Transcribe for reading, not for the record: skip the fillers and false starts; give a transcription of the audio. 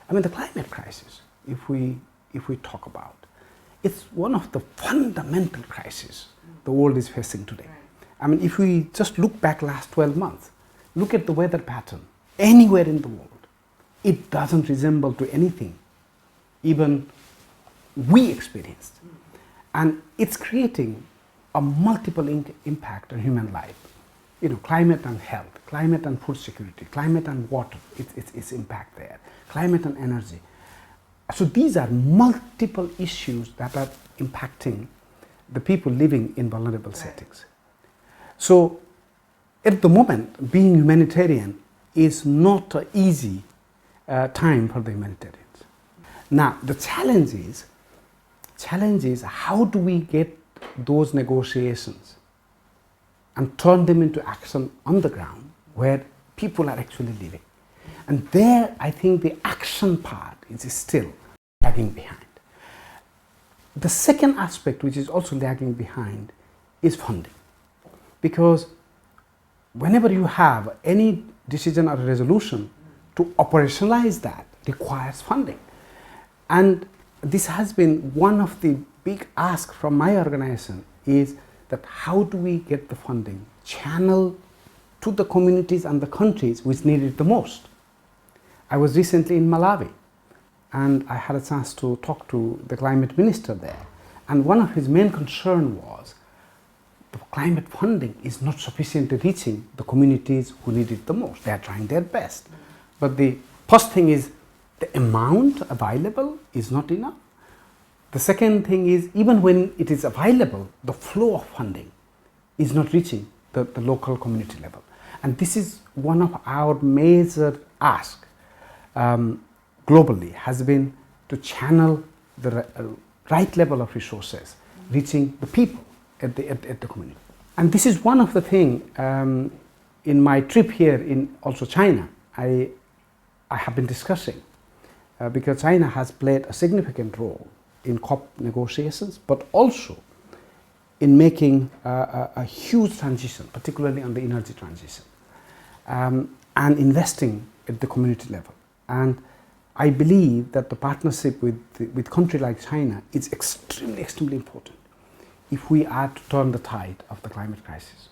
I mean, the climate crisis, if we talk about, it's one of the fundamental crises the world is facing today. I mean, if we just look back last 12 months, look at the weather pattern anywhere in the world, it doesn't resemble to anything even we experienced. And it's creating a multiple impact on human life. You know, climate and health, climate and food security, climate and water, its impact there, climate and energy. So these are multiple issues that are impacting the people living in vulnerable settings. So at the moment, being humanitarian is not an easy time for the humanitarians. Now, the challenge is how do we get those negotiations and turn them into action on the ground where people are actually living. And there, I think the action part is still lagging behind. The second aspect which is also lagging behind is funding. Because whenever you have any decision or resolution, to operationalize that requires funding. And this has been one of the big asks from my organization, is that how do we get the funding channeled to the communities and the countries which need it the most. I was recently in Malawi and I had a chance to talk to the climate minister there, and one of his main concerns was the climate funding is not sufficiently reaching the communities who need it the most. They are trying their best. But the first thing is the amount available is not enough. The second thing is, even when it is available, the flow of funding is not reaching the local community level. And this is one of our major asks globally, has been to channel the right level of resources reaching the people at the community. And this is one of the things in my trip here in also China, I have been discussing because China has played a significant role in COP negotiations, but also in making a huge transition, particularly on the energy transition, and investing at the community level. And I believe that the partnership with country like China is extremely important if we are to turn the tide of the climate crisis.